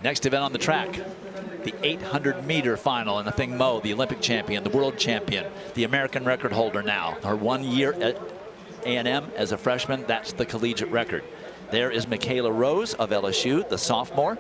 Next event on the track, the 800-meter final, and Athing Mu, the Olympic champion, the world champion, the American record holder now. Her 1 year at A&M as a freshman, that's the collegiate record. There is Michaela Rose of LSU, the sophomore,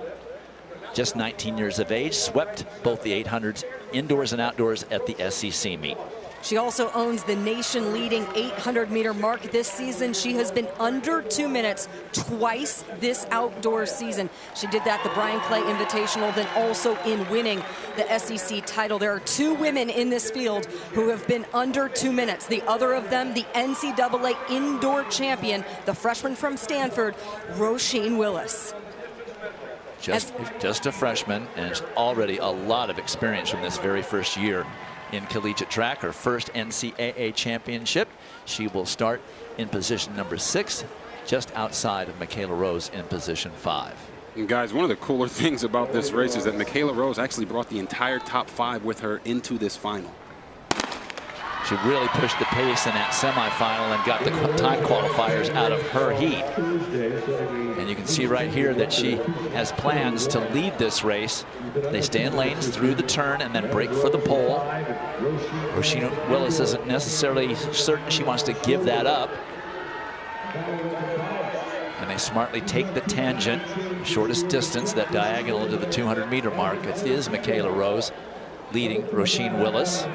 just 19 years of age, swept both the 800s indoors and outdoors at the SEC meet. She also owns the nation-leading 800-meter mark this season. She has been under 2 minutes twice this outdoor season. She did that the Brian Clay Invitational, then also in winning the SEC title. There are 2 women in this field who have been under 2 minutes. The other of them, the NCAA indoor champion, the freshman from Stanford, Roisin Willis. Just a freshman, and already a lot of experience from this very first year in collegiate track, her first NCAA championship. She will start in position number 6, just outside of Michaela Rose in position 5. And guys, one of the cooler things about this race is that Michaela Rose actually brought the entire top 5 with her into this final. She really pushed the pace in that semifinal and got the time qualifiers out of her heat. And you can see right here that she has plans to lead this race. They stay in lanes through the turn and then break for the pole. Roisin Willis isn't necessarily certain she wants to give that up. And they smartly take the tangent, shortest distance, that diagonal to the 200-meter mark. It is Michaela Rose leading Roisin Willis.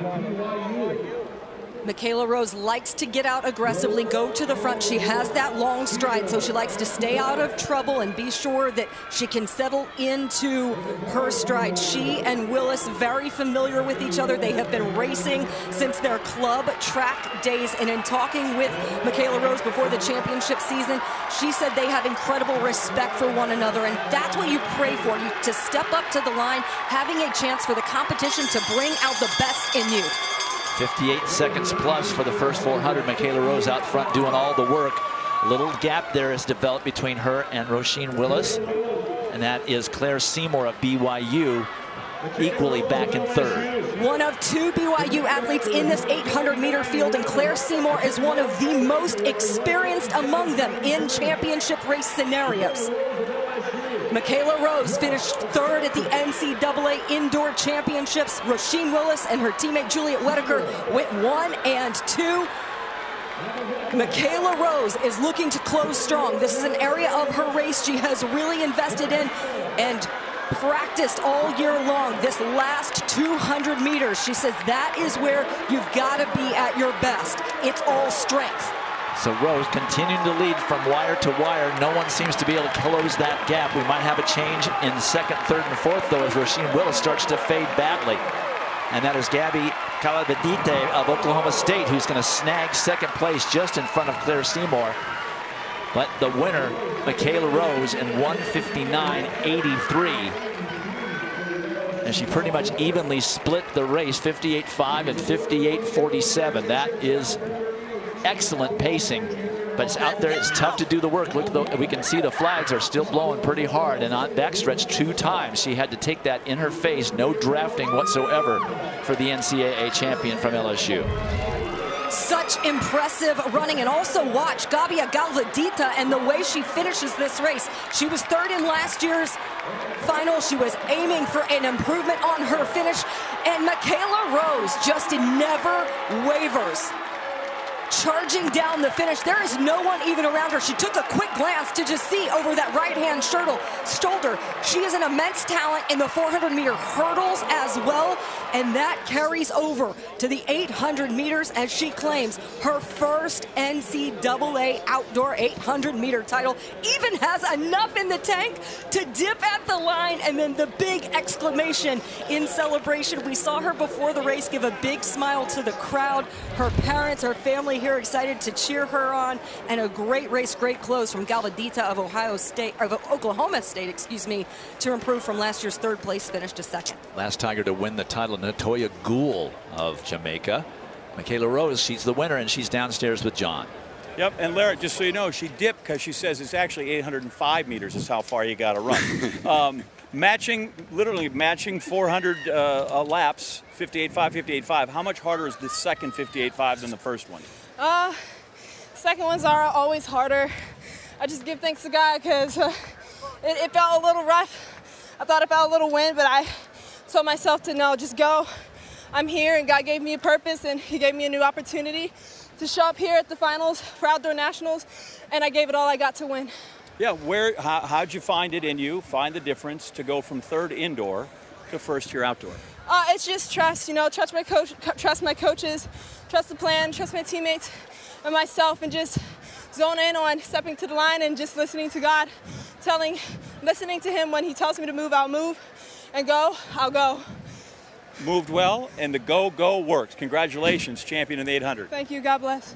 Michaela Rose likes to get out aggressively, go to the front. She has that long stride, so she likes to stay out of trouble and be sure that she can settle into her stride. She and Willis very familiar with each other. They have been racing since their club track days. And in talking with Michaela Rose before the championship season, she said they have incredible respect for one another. And that's what you pray for, you to step up to the line, having a chance for the competition to bring out the best in you. 58 seconds plus for the first 400. Michaela Rose out front doing all the work. A little gap there has developed between her and Roisin Willis, and that is Claire Seymour of BYU, equally back in third. One of 2 BYU athletes in this 800-meter field, and Claire Seymour is one of the most experienced among them in championship race scenarios. Michaela Rose finished 3rd at the NCAA Indoor Championships. Roisin Willis and her teammate Juliet Whitaker went 1 and 2. Michaela Rose is looking to close strong. This is an area of her race she has really invested in and practiced all year long. This last 200 meters, she says that is where you've got to be at your best. It's all strength. So Rose continuing to lead from wire to wire. No one seems to be able to close that gap. We might have a change in 2nd, 3rd, and 4th, though, as Roisin Willis starts to fade badly. And that is Gabby Calavadite of Oklahoma State, who's going to snag 2nd place just in front of Claire Seymour. But the winner, Michaela Rose, in 1:59.83. And she pretty much evenly split the race, 58.5 and 58.47. That is excellent pacing, but it's out there. It's tough to do the work. Look, we can see the flags are still blowing pretty hard, and on backstretch 2 times she had to take that in her face. No drafting whatsoever for the NCAA champion from LSU. Such impressive running. And also watch Gabia Galvadita and the way she finishes this race. She was 3rd in last year's final. She was aiming for an improvement on her finish, and Michaela Rose just never wavers. Charging down the finish. There is no one even around her. She took a quick glance to just see over that right-hand shoulder. She is an immense talent in the 400-meter hurdles as well, and that carries over to the 800 meters as she claims her first NCAA outdoor 800-meter title. Even has enough in the tank to dip at the line, and then the big exclamation in celebration. We saw her before the race give a big smile to the crowd. Her parents, her family here excited to cheer her on, and a great race, great close from Galvadita of Oklahoma State, excuse me, to improve from last year's 3rd place finish to 2nd. Last Tiger to win the title, Natoya Gould of Jamaica. Michaela Rose, she's the winner, and she's downstairs with John. Yep, and Larry, just so you know, she dipped because she says it's actually 805 meters is how far you got to run. Literally matching 400 laps, 58.5, 58.5. How much harder is the second 58.5 than the first one? Second ones are always harder. I just give thanks to God because it felt a little rough. I thought about a little win, but I told myself to no, just go. I'm here, and God gave me a purpose, and He gave me a new opportunity to show up here at the finals for outdoor nationals, and I gave it all I got to win. Yeah, how'd you find it in you, find the difference to go from third indoor to first year outdoor? It's just trust, trust my coach, trust my coaches, trust the plan, trust my teammates and myself, and just zone in on stepping to the line and just listening to God, listening to Him. When He tells me to move, I'll move, and go, I'll go. Moved well, and the go worked. Congratulations, champion in the 800. Thank you, God bless.